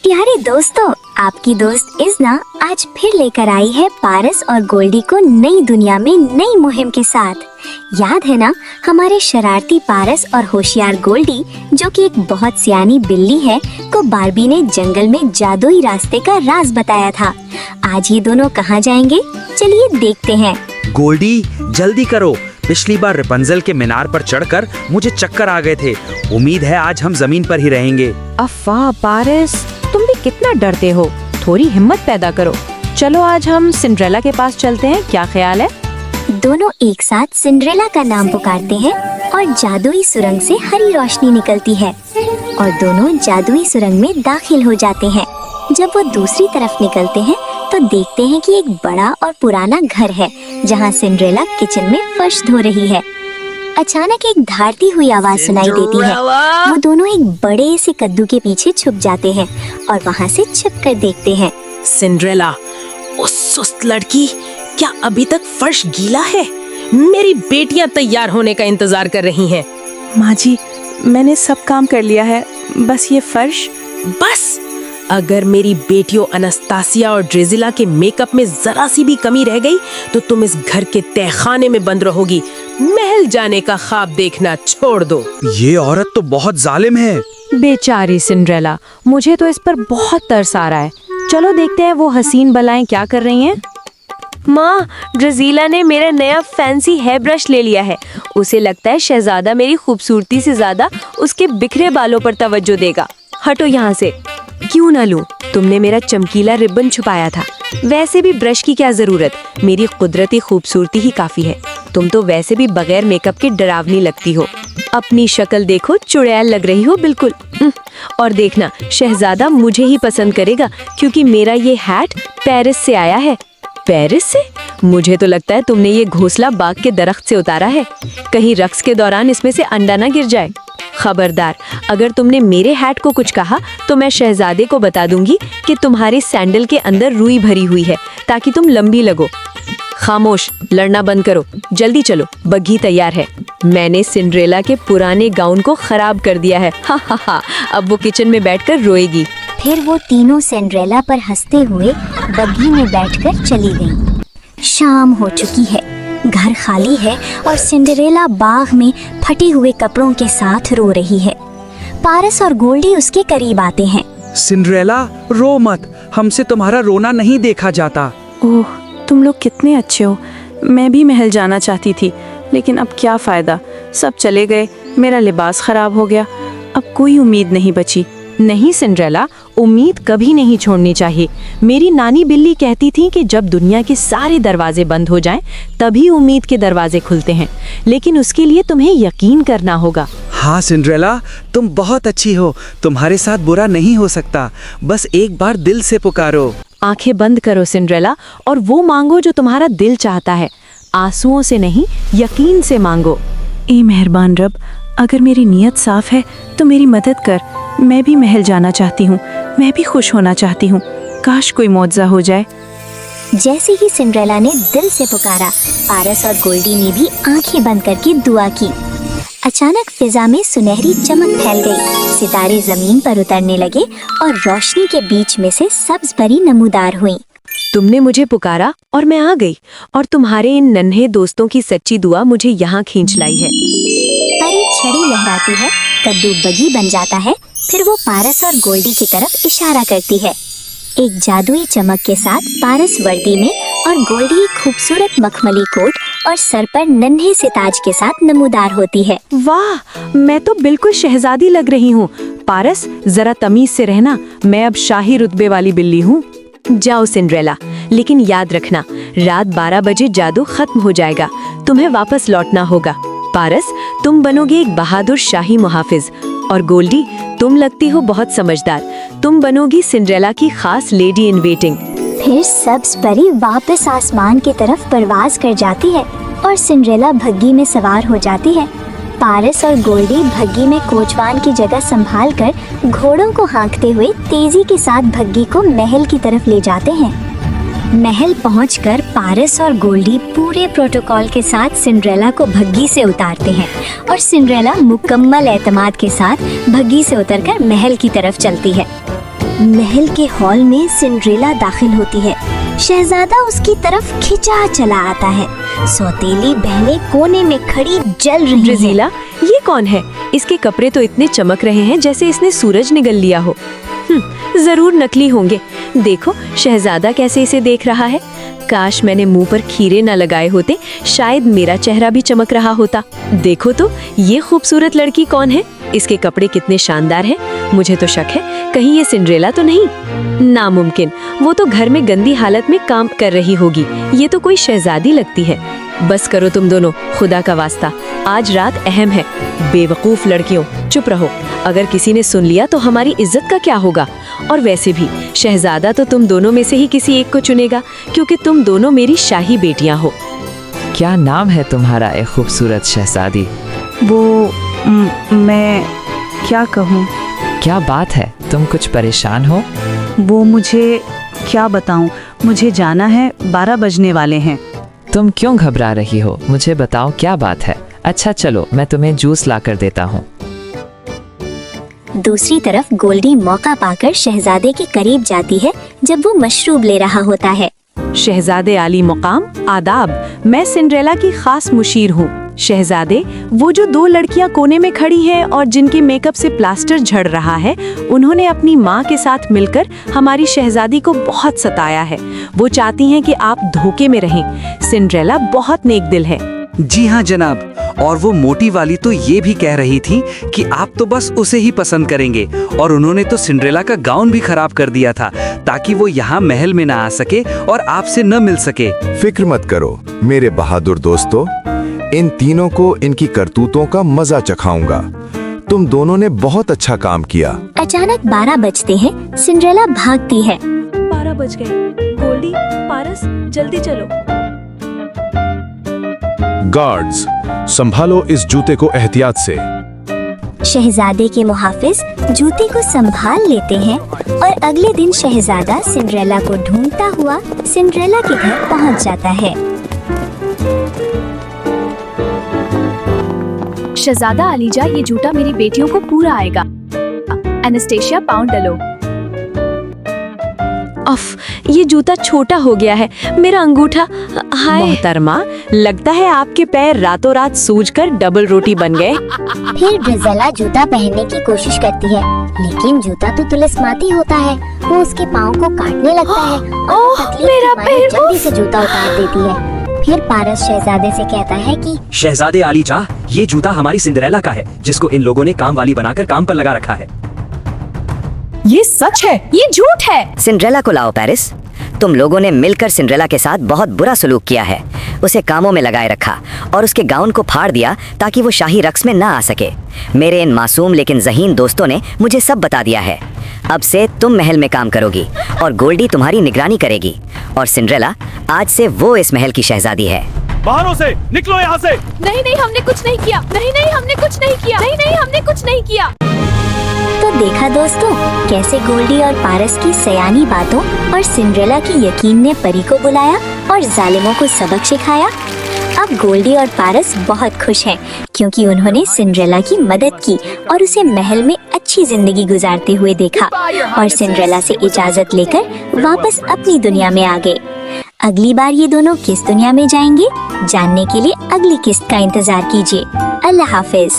प्यारे दोस्तों, आपकी दोस्त इज़ना आज फिर लेकर आई है पारस और गोल्डी को नई दुनिया में नई मुहिम के साथ। याद है ना, हमारे शरारती पारस और होशियार गोल्डी, जो कि एक बहुत सियानी बिल्ली है, को बार्बी ने जंगल में जादुई रास्ते का राज बताया था। आज ये दोनों कहाँ जाएंगे, चलिए देखते हैं। गोल्डी जल्दी करो, पिछली बार रेपंजल के मीनार पर चढ़कर मुझे चक्कर आ गए थे। उम्मीद है आज हम जमीन पर ही रहेंगे। अफ़ा पारस, तुम भी कितना डरते हो, थोड़ी हिम्मत पैदा करो। चलो आज हम सिंड्रेला के पास चलते हैं, क्या ख्याल है? दोनों एक साथ सिंड्रेला का नाम पुकारते हैं और जादुई सुरंग से हरी रोशनी निकलती है और दोनों जादुई सुरंग में दाखिल हो जाते हैं। जब वो दूसरी तरफ निकलते हैं तो देखते हैं कि एक बड़ा और पुराना घर है जहाँ सिंड्रेला किचन में फर्श धो रही है। अचानक एक धारती हुई आवाज सुनाई देती है। वो दोनों एक बड़े से कद्दू के पीछे छुप जाते हैं और वहाँ से छिप कर देखते हैं। सिंड्रेला, उस सुस्त लड़की, क्या अभी तक फर्श गीला है? मेरी बेटियां तैयार होने का इंतजार कर रही हैं। माँ जी, मैंने सब काम कर लिया है, बस ये फर्श। बस अगर मेरी बेटियों अनस्तासिया और ड्रेजिला के मेकअप में जरा सी भी कमी रह गई तो तुम इस घर के तहखाने में बंद रहोगी। महल जाने का ख्वाब देखना छोड़ दो। ये औरत तो बहुत जालिम है। बेचारी सिंड्रेला, मुझे तो इस पर बहुत तरस आ रहा है। चलो देखते हैं वो हसीन बलाएं क्या कर रही हैं। माँ, ड्रेजिला ने मेरा नया फैंसी हेयर ब्रश ले लिया है। उसे लगता है शहजादा मेरी खूबसूरती से ज्यादा उसके बिखरे बालों पर तवज्जो देगा। हटो यहाँ से। क्यों ना लूं? तुमने मेरा चमकीला रिबन छुपाया था। वैसे भी ब्रश की क्या जरूरत, मेरी कुदरती खूबसूरती ही काफी है। तुम तो वैसे भी बगैर मेकअप के डरावनी लगती हो। अपनी शक्ल देखो, चुड़ैल लग रही हो बिल्कुल। और देखना, शहजादा मुझे ही पसंद करेगा क्योंकि मेरा ये हैट पेरिस से आया है। पेरिस से? मुझे तो लगता है तुमने ये घोंसला बाग के दरख्त से उतारा है। कहीं रक्स के दौरान इसमें से अंडा ना गिर जाए। खबरदार, अगर तुमने मेरे हैट को कुछ कहा तो मैं शहजादे को बता दूंगी कि तुम्हारे सैंडल के अंदर रुई भरी हुई है ताकि तुम लंबी लगो। खामोश, लड़ना बंद करो, जल्दी चलो, बग्घी तैयार है। मैंने सिंड्रेला के पुराने गाउन को खराब कर दिया है। हा हा हा, अब वो किचन में बैठकर रोएगी। फिर वो तीनों सिंड्रेला पर हंसते हुए बग्घी में बैठकर चली गईं। शाम हो चुकी है, घर खाली है और सिंड्रेला बाग में फटे हुए कपड़ों के साथ रो रही है। पारस और गोल्डी उसके करीब आते हैं। सिंड्रेला, रो मत, हमसे तुम्हारा रोना नहीं देखा जाता। ओह, तुम लोग कितने अच्छे हो। मैं भी महल जाना चाहती थी, लेकिन अब क्या फायदा, सब चले गए, मेरा लिबास खराब हो गया, अब कोई उम्मीद नहीं बची। नहीं सिंड्रेला, उम्मीद कभी नहीं छोड़नी चाहिए। मेरी नानी बिल्ली कहती थी कि जब दुनिया के सारे दरवाजे बंद हो जाएं, तभी उम्मीद के दरवाजे खुलते हैं, लेकिन उसके लिए तुम्हें यकीन करना होगा। हाँ सिंड्रेला, तुम बहुत अच्छी हो, तुम्हारे साथ बुरा नहीं हो सकता, बस एक बार दिल से पुकारो। आंखें बंद करो सिंड्रेला और वो मांगो जो तुम्हारा दिल चाहता है। आंसुओं से नहीं, यकीन से मांगो। ए मेहरबान रब, अगर मेरी नीयत साफ है तो मेरी मदद कर। मैं भी महल जाना चाहती हूँ, मैं भी खुश होना चाहती हूँ। काश कोई मौजज़ा हो जाए। जैसे ही सिंड्रेला ने दिल से पुकारा, पारस और गोल्डी ने भी आंखें बंद करके दुआ की। अचानक फिजा में सुनहरी चमक फैल गई, सितारे जमीन पर उतरने लगे और रोशनी के बीच में से सब्ज परी नमूदार हुई। तुमने मुझे पुकारा और मैं आ गई, और तुम्हारे इन नन्हे दोस्तों की सच्ची दुआ मुझे यहाँ खींच लाई है। परी छड़ी लहराती है, कद्दू बगी बन जाता है, फिर वो पारस और गोल्डी की तरफ इशारा करती है। एक जादुई चमक के साथ पारस वर्दी में और गोल्डी एक खूबसूरत मखमली कोट और सर पर नन्हे से ताज के साथ नमूदार होती है। वाह, मैं तो बिल्कुल शहजादी लग रही हूँ। पारस, जरा तमीज से रहना, मैं अब शाही रुतबे वाली बिल्ली हूँ। जाओ सिंड्रेला, लेकिन याद रखना, रात 12 बजे जादू खत्म हो जाएगा, तुम्हें वापस लौटना होगा। पारस, तुम बनोगे एक बहादुर शाही मुहाफिज, और गोल्डी, तुम लगती हो बहुत समझदार, तुम बनोगी सिंड्रेला की खास लेडी इन वेटिंग। फिर सब्ज परी वापस आसमान की तरफ परवाज कर जाती है और सिंड्रेला भग्गी में सवार हो जाती है। पारस और गोल्डी भग्गी में कोचवान की जगह संभाल कर घोड़ों को हाँकते हुए तेजी के साथ भग्गी को महल की तरफ ले जाते हैं। महल पहुंचकर पारस और गोल्डी पूरे प्रोटोकॉल के साथ सिंड्रेला को भग्गी से उतारते हैं और सिंड्रेला मुकम्मल एतमाद के साथ भग्गी से उतरकर महल की तरफ चलती है। महल के हॉल में सिंड्रेला दाखिल होती है। शहजादा उसकी तरफ खिंचा चला आता है। सौतेली बहनें कोने में खड़ी जल रही हैं। ड्रेजिला, ये कौन है? इसके कपड़े तो इतने चमक रहे हैं जैसे इसने सूरज निगल लिया हो। जरूर नकली होंगे। देखो शहजादा कैसे इसे देख रहा है। काश मैंने मुंह पर खीरे न लगाए होते, शायद मेरा चेहरा भी चमक रहा होता। देखो तो ये खूबसूरत लड़की कौन है? इसके कपड़े कितने शानदार हैं। मुझे तो शक है कहीं ये सिंड्रेला तो नहीं। नामुमकिन, वो तो घर में गंदी हालत में काम कर रही होगी। ये तो कोई शहजादी लगती है। बस करो तुम दोनों, खुदा का वास्ता, आज रात अहम है। बेवकूफ लड़कियों, चुप रहो। अगर किसी ने सुन लिया तो हमारी इज्जत का क्या होगा? और वैसे भी शहजादा तो तुम दोनों में से ही किसी एक को चुनेगा, क्योंकि तुम दोनों मेरी शाही बेटियां हो। क्या नाम है तुम्हारा ए खूबसूरत शहजादी? वो मैं क्या कहूँ? क्या बात है, तुम कुछ परेशान हो? वो मुझे क्या बताऊँ, मुझे जाना है, 12 बजने वाले हैं। तुम क्यों घबरा रही हो? मुझे बताओ क्या बात है। अच्छा चलो, मैं तुम्हें जूस ला कर देता हूँ। दूसरी तरफ गोल्डी मौका पाकर शहजादे के करीब जाती है जब वो मशरूब ले रहा होता है। शहजादे आली मुकाम, आदाब। मैं सिंड्रेला की खास मुशीर हूँ। शहजादे, वो जो 2 लड़कियां कोने में खड़ी हैं और जिनके मेकअप से प्लास्टर झड़ रहा है, उन्होंने अपनी माँ के साथ मिलकर हमारी शहजादी को बहुत सताया है। वो चाहती हैं कि आप धोखे में रहें। सिंड्रेला बहुत नेक दिल है। जी हाँ जनाब, और वो मोटी वाली तो ये भी कह रही थी कि आप तो बस उसे ही पसंद करेंगे, और उन्होंने तो सिंड्रेला का गाउन भी खराब कर दिया था ताकि वो यहाँ महल में ना आ सके और आपसे न मिल सके। फिक्र मत करो मेरे बहादुर दोस्तों, इन तीनों को इनकी करतूतों का मजा चखाऊंगा। तुम दोनों ने बहुत अच्छा काम किया। अचानक 12 बजते हैं। सिंड्रेला भागती है। 12 बज गए। गोल्डी, पारस, जल्दी चलो। गार्ड्स, संभालो इस जूते को एहतियात से। शहजादे के मुहाफिज जूते को संभाल लेते हैं और अगले दिन शहजादा सिंड्रेला को ढूंढता हुआ सिंड्रेला के घर पहुंच जाता है। शहजादा अलीजा, ये जूता मेरी बेटियों को पूरा आएगा। एनास्टेशिया, पाउंड डलो। अफ, ये जूता छोटा हो गया है। मेरा अंगूठा, हाय। मोहतरमा, लगता है आपके पैर रातों रात सूजकर डबल रोटी बन गए। फिर ड्रेजिला जूता पहनने की कोशिश करती है, लेकिन जूता तो तिलिस्माती होता है। वो उसके पाँव को काटने लगता है और तकलीफ मेरा के मारे पैर, जल्दी से जूता उतार देती है। फिर पारस शहजादे से कहता है कि शहजादे आलीजा, ये जूता हमारी सिंड्रेला का है, जिसको इन लोगों ने काम वाली बनाकर काम पर लगा रखा है। ये सच है, ये झूठ है। सिंड्रेला को लाओ पेरिस। तुम लोगों ने मिलकर सिंड्रेला के साथ बहुत बुरा सलूक किया है। उसे कामों में लगाए रखा और उसके गाउन को फाड़ दिया ताकि वो शाही रक्स में ना आ सके। मेरे इन मासूम लेकिन ज़हीन दोस्तों ने मुझे सब बता दिया है। अब से तुम महल में काम करोगी और गोल्डी तुम्हारी निगरानी करेगी, और सिंड्रेला आज से वो इस महल की शहजादी है। बाहरों से निकलो यहाँ से। नहीं नहीं, हमने कुछ नहीं किया। नहीं नहीं, हमने कुछ नहीं किया। नहीं नहीं, हमने कुछ नहीं किया। तो देखा दोस्तों, कैसे गोल्डी और पारस की सयानी बातों और सिंड्रेला की यकीन ने परी को बुलाया और जालिमों को सबक सिखाया। अब गोल्डी और पारस बहुत खुश हैं क्योंकि उन्होंने सिंड्रेला की मदद की और उसे महल में अच्छी जिंदगी गुजारते हुए देखा और सिंड्रेला से इजाजत लेकर वापस अपनी दुनिया में आ गए। अगली बार ये दोनों किस दुनिया में जाएंगे, जानने के लिए अगली किस्त का इंतजार कीजिए। अल्लाह हाफिज।